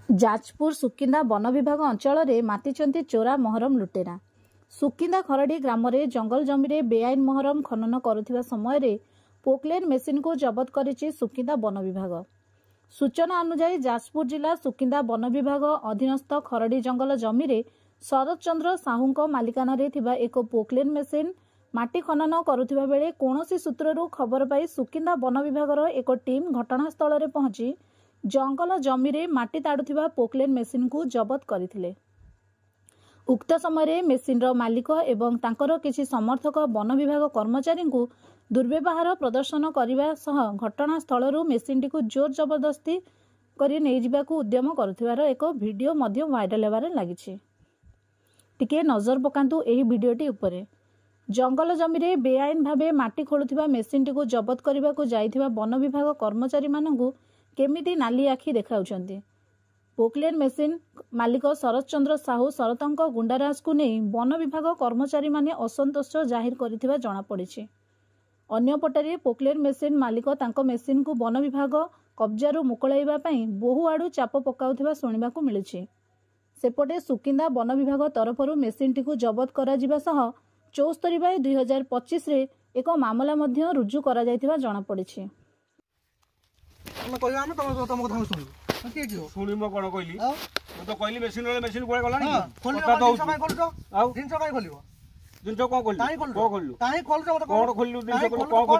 Jajpur Sukinda one विभाग अंचल में मातिचंती चोरा महरम लुटेरा। सुकिंदा खरड़ी ग्राम में जंगल जमी बेआईन महरम खनन करुवा समय पोकलेन मेसीन को जबत करिछि सुकिंदा वन विभाग। सूचना अनुसार जाजपुर जिला सुकिंदा वन विभाग अधीनस्थ खरड़ी जंगल जमी शरद चंद्र साहू मालिकाना एक पोकलेन मेसीन माटी खनन करुवा बेले कौनसी सूत्रु खबर पाई सुकिंदा वन विभाग एक टीम घटनास्थल में पहुंची जंगल जमी माटी ताड़ुथिबा पोकलेन मेसीन को जबत करथिले। उक्त समय मेसीन मालिक एवं तांकर किछि समर्थक वन विभाग कर्मचारी को दुर्व्यवहार प्रदर्शन करने सह घटनास्थल मेसीन टी जोर जबरदस्ती करी नहीं जिबाकु उद्यम करुथिबार एक वीडियो मध्य वायरल हेबार लागिछि। टिके नजर पकांतु एही वीडियोटी उपरे। जंगल जमी बेआईन भावे माटी खोलुथिबा मेसीन टी जबत करने को जाइथिबा वन विभाग कर्मचारी मानकु केमिति नाली आखि देखाउछन्ति। पोकलेन मेसीन मालिक शरद चंद्र साहू शरतंक गुंडाराज को नहीं वन विभाग कर्मचारी माने असंतोष जाहिर करिथिबा जणा पड़िछि। अन्य पटरे पोकलेन मेसीन मालिक तांको मेसीन को वन विभाग कब्जारू मुकळाइबा पई बहु आडू चाप पकाउथिबा सुनिबाकू मिलिछि। सेपटे सुकिंदा वन विभाग तरफरु मेसीन टी जबत करा जिबा सह 74/2025 रे एक मामला मध्य रुजु करा जायथिबा जणा पड़िछि। मैं कहया हम तुम कथा सुन के कियो सुनी म कोन कहली मैं तो कहली मेसिन कोळे गला नहीं कथा तो समय खोल तो दिन समय खोलियो दिन तो कोन खोल ताई खोल ताई खोल तो कोन खोललु दिन को